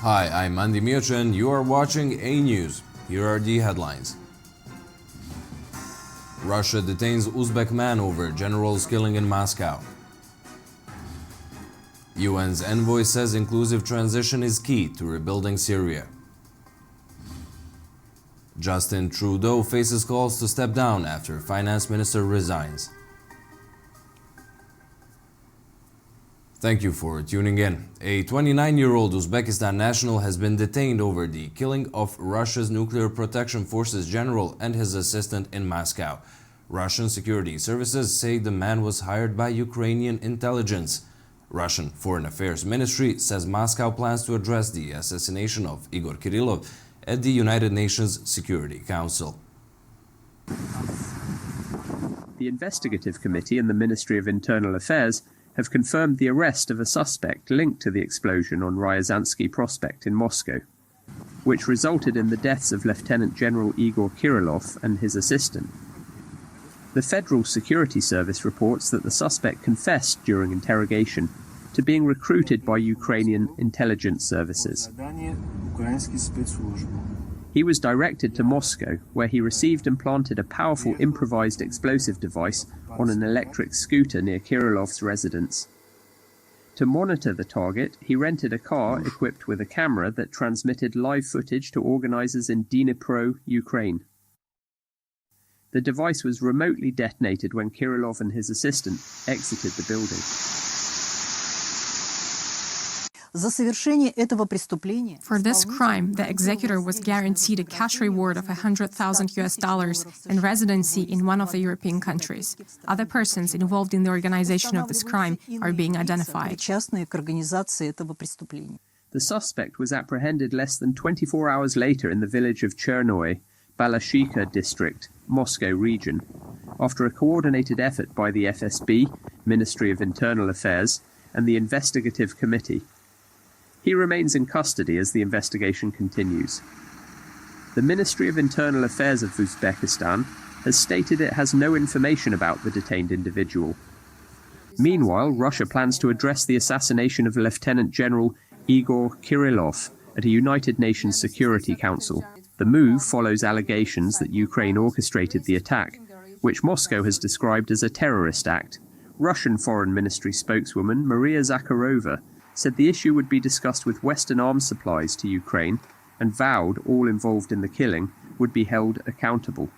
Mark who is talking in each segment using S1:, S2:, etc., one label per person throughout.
S1: Hi, I'm Andy Miocza and you are watching A News. Here are the headlines. Russia detains Uzbek man over general's killing in Moscow. UN's envoy says inclusive transition is key to rebuilding Syria. Justin Trudeau faces calls to step down after finance minister resigns. Thank you for tuning in. A 29-year-old Uzbekistan national has been detained over the killing of Russia's Nuclear Protection Forces general and his assistant in Moscow. Russian security services say the man was hired by Ukrainian intelligence. Russian Foreign Affairs Ministry says Moscow plans to address the assassination of Igor Kirillov at the United Nations Security Council.
S2: The Investigative Committee and the Ministry of Internal Affairs have confirmed the arrest of a suspect linked to the explosion on Ryazansky Prospect in Moscow, which resulted in the deaths of Lieutenant General Igor Kirillov and his assistant. The Federal Security Service reports that the suspect confessed during interrogation to being recruited by Ukrainian intelligence services. He was directed to Moscow, where he received and planted a powerful improvised explosive device on an electric scooter near Kirillov's residence. To monitor the target, he rented a car equipped with a camera that transmitted live footage to organizers in Dnipro, Ukraine. The device was remotely detonated when Kirillov and his assistant exited the building.
S3: For this crime, the executor was guaranteed a cash reward of $100,000 and residency in one of the European countries. Other persons involved in the organization of this crime are being identified.
S2: The suspect was apprehended less than 24 hours later in the village of Chernoy, Balashikha district, Moscow region, after a coordinated effort by the FSB, Ministry of Internal Affairs, and the Investigative Committee. He remains in custody as the investigation continues. The Ministry of Internal Affairs of Uzbekistan has stated it has no information about the detained individual. Meanwhile, Russia plans to address the assassination of Lieutenant General Igor Kirillov at a United Nations Security Council. The move follows allegations that Ukraine orchestrated the attack, which Moscow has described as a terrorist act. Russian Foreign Ministry spokeswoman Maria Zakharova said the issue would be discussed with Western arms supplies to Ukraine and vowed all involved in the killing would be held accountable.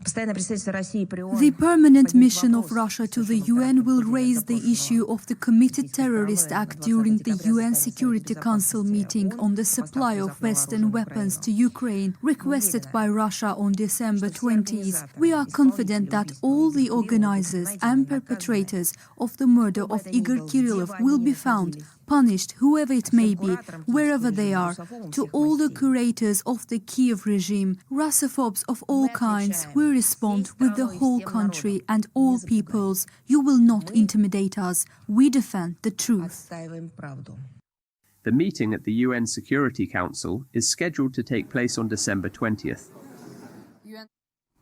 S4: The permanent mission of Russia to the UN will raise the issue of the committed terrorist act during the UN Security Council meeting on the supply of Western weapons to Ukraine, requested by Russia on December 20th. We are confident that all the organizers and perpetrators of the murder of Igor Kirillov will be found, punished, whoever it may be, wherever they are. To all the curators of the Kiev regime, Russophobes of all kinds, we respond with the whole country and all peoples. You will not intimidate us. We defend the truth.
S2: The meeting at the UN Security Council is scheduled to take place on December 20th.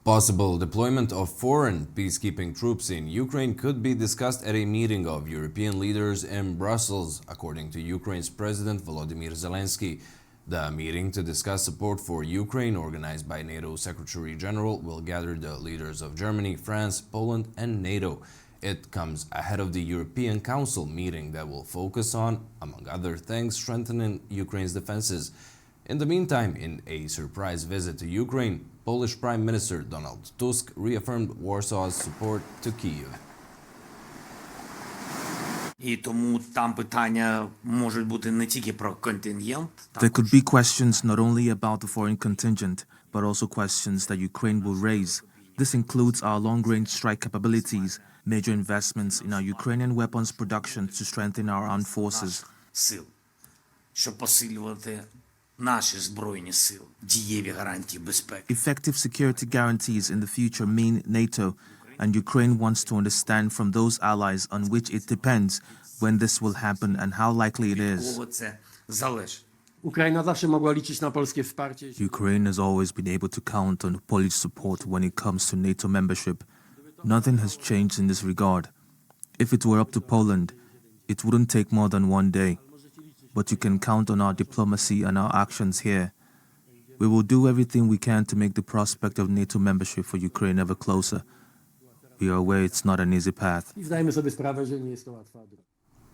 S1: Possible deployment of foreign peacekeeping troops in Ukraine could be discussed at a meeting of European leaders in Brussels, according to Ukraine's President Volodymyr Zelensky. The meeting to discuss support for Ukraine, organized by NATO Secretary General, will gather the leaders of Germany, France, Poland, and NATO. It comes ahead of the European Council meeting that will focus on, among other things, strengthening Ukraine's defenses. In the meantime, in a surprise visit to Ukraine, Polish Prime Minister Donald Tusk reaffirmed Warsaw's support to Kyiv.
S5: There could be questions not only about the foreign contingent, but also questions that Ukraine will raise. This includes our long-range strike capabilities, major investments in our Ukrainian weapons production to strengthen our armed forces. Effective security guarantees in the future mean NATO, and Ukraine wants to understand from those allies on which it depends when this will happen and how likely it is. Ukraine has always been able to count on Polish support when it comes to NATO membership. Nothing has changed in this regard. If it were up to Poland, it wouldn't take more than one day. but you can count on our diplomacy and our actions here. We will do everything we can to make the prospect of NATO membership for Ukraine ever closer. We are aware it's not an easy path.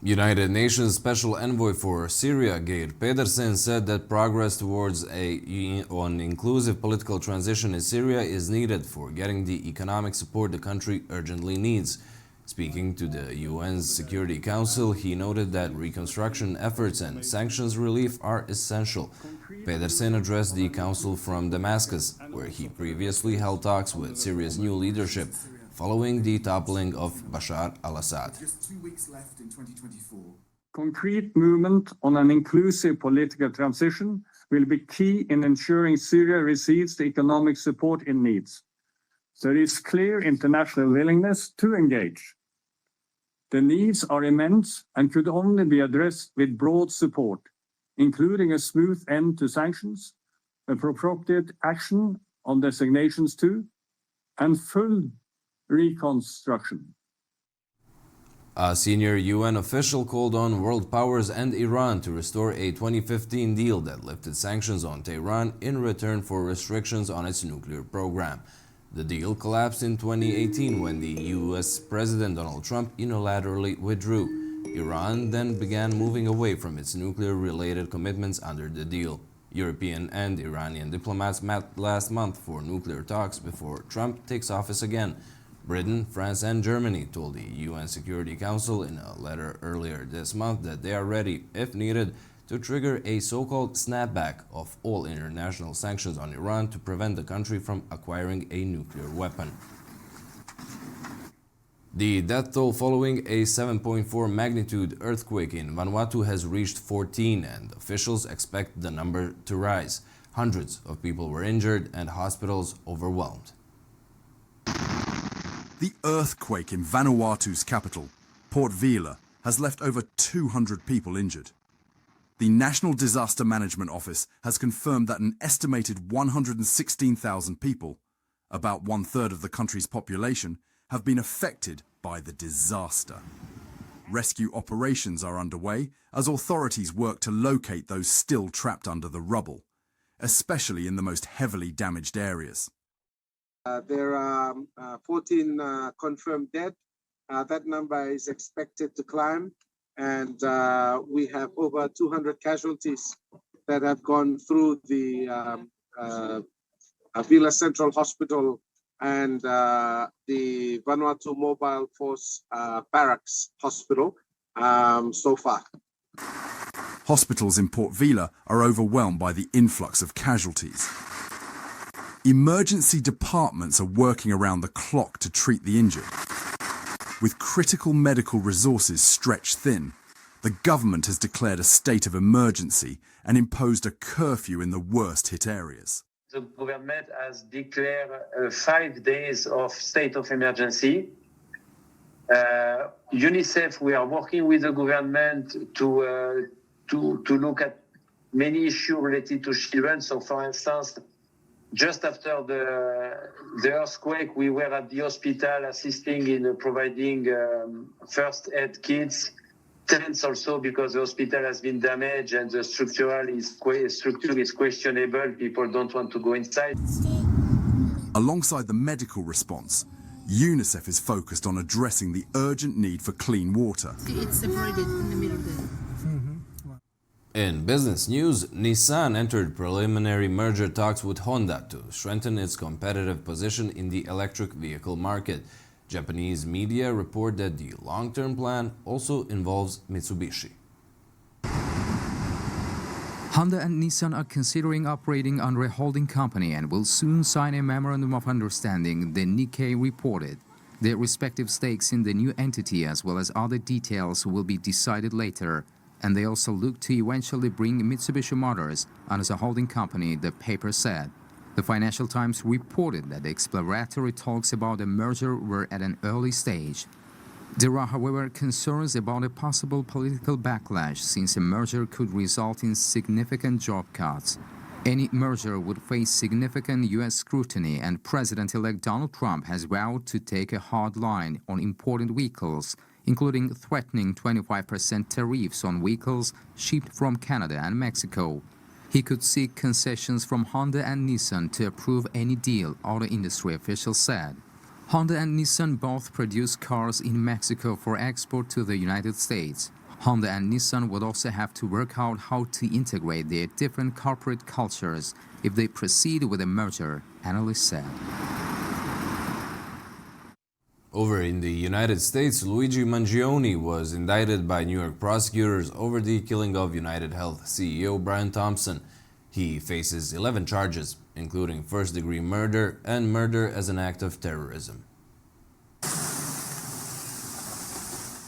S1: United Nations Special Envoy for Syria, Geir Pedersen, said that progress towards an inclusive political transition in Syria is needed for getting the economic support the country urgently needs. Speaking to the UN's Security Council, he noted that reconstruction efforts and sanctions relief are essential. Pedersen addressed the council from Damascus, where he previously held talks with Syria's new leadership, following the toppling of Bashar al-Assad.
S6: Just 2 weeks left in 2024.
S7: Concrete movement on an inclusive political transition will be key in ensuring Syria receives the economic support it needs. There is clear international willingness to engage. The needs are immense and could only be addressed with broad support, including a smooth end to sanctions, appropriate action on designations too, and full reconstruction.
S1: A senior UN official called on world powers and Iran to restore a 2015 deal that lifted sanctions on Tehran in return for restrictions on its nuclear program. The deal collapsed in 2018 when the US President Donald Trump unilaterally withdrew. Iran then began moving away from its nuclear-related commitments under the deal. European and Iranian diplomats met last month for nuclear talks before Trump takes office again. Britain, France, and Germany told the UN Security Council in a letter earlier this month that they are ready, if needed, to trigger a so-called snapback of all international sanctions on Iran to prevent the country from acquiring a nuclear weapon. The death toll following a 7.4 magnitude earthquake in Vanuatu has reached 14, and officials expect the number to rise. Hundreds of people were injured and hospitals overwhelmed.
S6: The earthquake in Vanuatu's capital, Port Vila, has left over 200 people injured. The National Disaster Management Office has confirmed that an estimated 116,000 people, about 1/3 of the country's population, have been affected by the disaster. Rescue operations are underway as authorities work to locate those still trapped under the rubble, especially in the most heavily damaged areas.
S8: There are 14 confirmed dead. That number is expected to climb, and we have over 200 casualties that have gone through the Vila Central Hospital and the Vanuatu Mobile Force Barracks Hospital so far.
S6: Hospitals in Port Vila are overwhelmed by the influx of casualties. Emergency departments are working around the clock to treat the injured. With critical medical resources stretched thin, the government has declared a state of emergency and imposed a curfew in the worst-hit areas.
S9: The government has declared 5 days of state of emergency. UNICEF, we are working with the government to look at many issues related to children. So, for instance, just after the earthquake, we were at the hospital assisting in providing first aid kits, tents also because the hospital has been damaged and the structure is questionable. People don't want to go inside.
S6: Alongside the medical response, UNICEF is focused on addressing the urgent need for clean water.
S10: It's separated in the middle there.
S1: In business news, Nissan entered preliminary merger talks with Honda to strengthen its competitive position in the electric vehicle market. Japanese media report that the long-term plan also involves Mitsubishi.
S11: Honda and Nissan are considering operating under a holding company and will soon sign a memorandum of understanding, the Nikkei reported. Their respective stakes in the new entity as well as other details will be decided later, and they also look to eventually bring Mitsubishi Motors on as a holding company, the paper said. The Financial Times reported that the exploratory talks about the merger were at an early stage. There are, however, concerns about a possible political backlash since a merger could result in significant job cuts. Any merger would face significant U.S. scrutiny, and President-elect Donald Trump has vowed to take a hard line on important vehicles, including threatening 25% tariffs on vehicles shipped from Canada and Mexico. He could seek concessions from Honda and Nissan to approve any deal, auto industry officials said. Honda and Nissan both produce cars in Mexico for export to the United States. Honda and Nissan would also have to work out how to integrate their different corporate cultures if they proceed with a merger, analysts said.
S1: Over in the United States, Luigi Manon was indicted by New York prosecutors over the killing of United Health CEO Brian Thompson. He faces 11 charges, including first-degree murder and murder as an act of terrorism.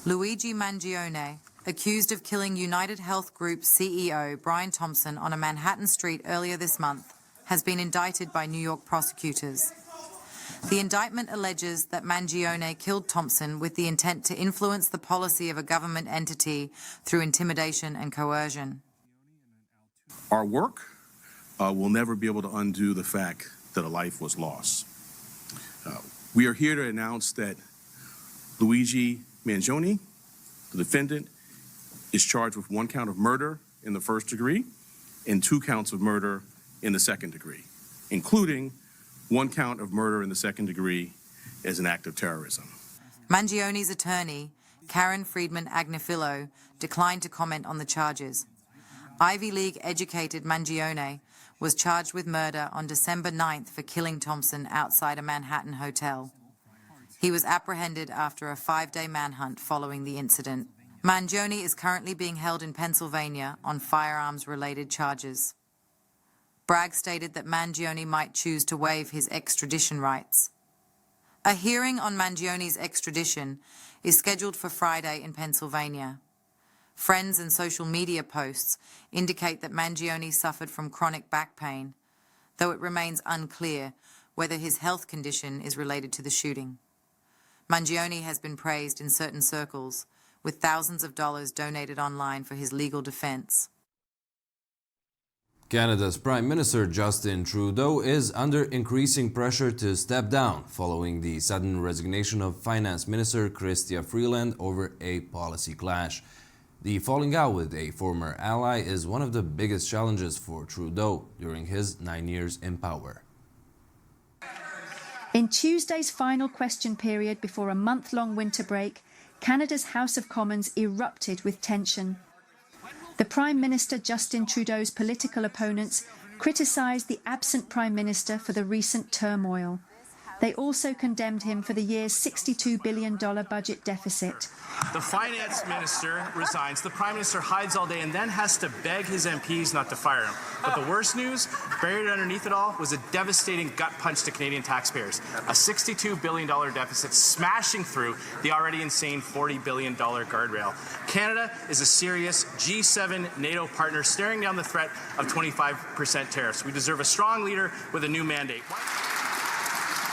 S12: Luigi Manon, accused of killing United Health Group CEO Brian Thompson on a Manhattan street earlier this month, has been indicted by New York prosecutors. The indictment alleges that Mangione killed Thompson with the intent to influence the policy of a government entity through intimidation and coercion.
S13: Our work will never be able to undo the fact that a life was lost. We are here to announce that Luigi Manon, the defendant, is charged with 1 count of murder in the first degree and 2 counts of murder in the second degree, including 1 count of murder in the second degree as an act of terrorism.
S12: Mangione's attorney, Karen Friedman Agnifilo, declined to comment on the charges. Ivy League-educated Mangione was charged with murder on December 9th for killing Thompson outside a Manhattan hotel. He was apprehended after a 5-day manhunt following the incident. Mangione is currently being held in Pennsylvania on firearms-related charges. Bragg stated that Mangione might choose to waive his extradition rights. A hearing on Mangione's extradition is scheduled for Friday in Pennsylvania. Friends and social media posts indicate that Mangione suffered from chronic back pain, though it remains unclear whether his health condition is related to the shooting. Mangione has been praised in certain circles, with thousands of dollars donated online for his legal defense.
S1: Canada's Prime Minister Justin Trudeau is under increasing pressure to step down following the sudden resignation of Finance Minister Chrystia Freeland over a policy clash. The falling out with a former ally is one of the biggest challenges for Trudeau during his 9 years in power.
S14: In Tuesday's final question period before a month-long winter break, Canada's House of Commons erupted with tension. The Prime Minister Justin Trudeau's political opponents criticised the absent Prime Minister for the recent turmoil. They also condemned him for the year's $62 billion budget deficit.
S15: The finance minister resigns, the prime minister hides all day and then has to beg his MPs not to fire him. But the worst news, buried underneath it all, was a devastating gut punch to Canadian taxpayers. A $62 billion deficit smashing through the already insane $40 billion guardrail. Canada is a serious G7 NATO partner staring down the threat of 25% tariffs. We deserve a strong leader with a new mandate.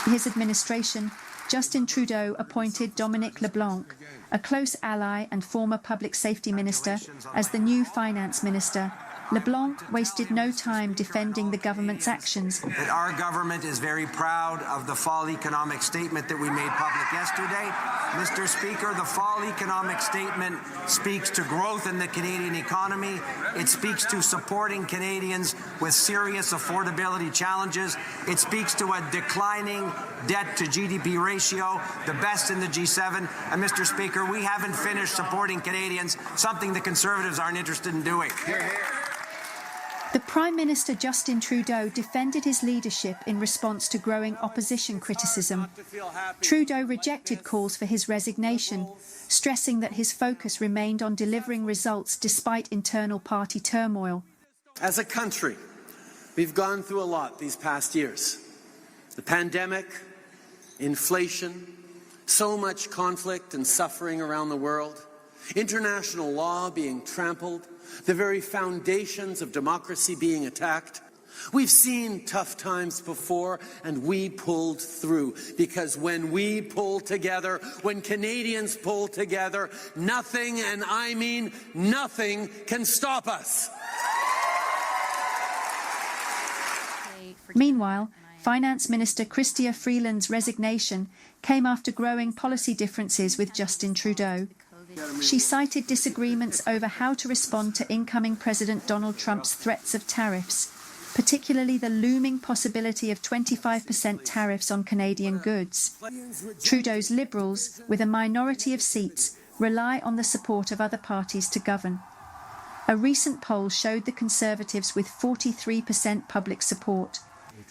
S14: His administration, Justin Trudeau appointed Dominic LeBlanc, a close ally and former public safety minister, as the new finance minister. LeBlanc wasted no time defending the government's actions.
S16: That our government is very proud of the fall economic statement that we made public yesterday. Mr. Speaker, the fall economic statement speaks to growth in the Canadian economy. It speaks to supporting Canadians with serious affordability challenges. It speaks to a declining debt to GDP ratio, the best in the G7. And Mr. Speaker, we haven't finished supporting Canadians, something the Conservatives aren't interested in doing.
S14: The Prime Minister Justin Trudeau defended his leadership in response to growing opposition criticism. Trudeau rejected calls for his resignation, stressing that his focus remained on delivering results despite internal party turmoil.
S17: As a country, we've gone through a lot these past years. The pandemic, inflation, so much conflict and suffering around the world, international law being trampled, the very foundations of democracy being attacked. We've seen tough times before, and we pulled through. Because when we pull together, when Canadians pull together, nothing, and I mean nothing, can stop us.
S14: Meanwhile, Finance Minister Chrystia Freeland's resignation came after growing policy differences with Justin Trudeau. She cited disagreements over how to respond to incoming President Donald Trump's threats of tariffs, particularly the looming possibility of 25% tariffs on Canadian goods. Trudeau's Liberals, with a minority of seats, rely on the support of other parties to govern. A recent poll showed the Conservatives with 43% public support,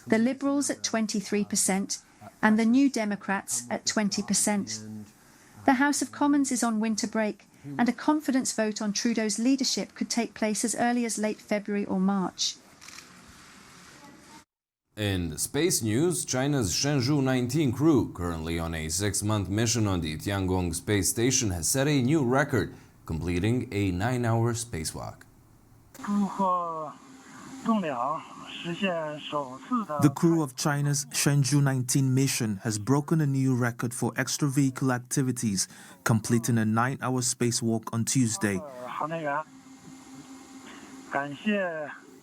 S14: the Liberals at 23%, and the New Democrats at 20%. The House of Commons is on winter break, and a confidence vote on Trudeau's leadership could take place as early as late February or March.
S1: In space news, China's Shenzhou 19 crew, currently on a 6-month mission on the Tiangong space station, has set a new record, completing a 9-hour spacewalk.
S5: The crew of China's Shenzhou 19 mission has broken a new record for extravehicular activities, completing a 9-hour spacewalk on Tuesday.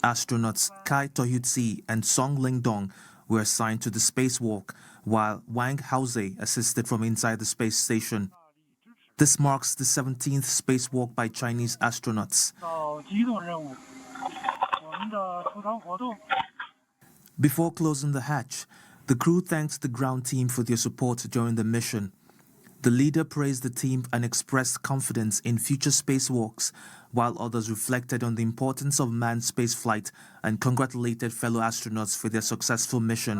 S5: Astronauts Kai Tohyutsi and Song Lingdong were assigned to the spacewalk, while Wang Haoze assisted from inside the space station. This marks the 17th spacewalk by Chinese astronauts. Before closing the hatch, the crew thanked the ground team for their support during the mission. The leader praised the team and expressed confidence in future spacewalks, while others reflected on the importance of manned spaceflight and congratulated fellow astronauts for their successful mission.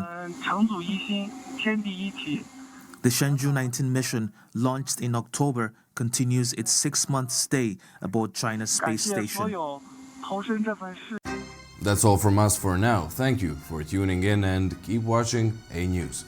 S5: The Shenzhou 19 mission, launched in October, continues its 6-month stay aboard China's space station.
S1: That's all from us for now. Thank you for tuning in and keep watching A News.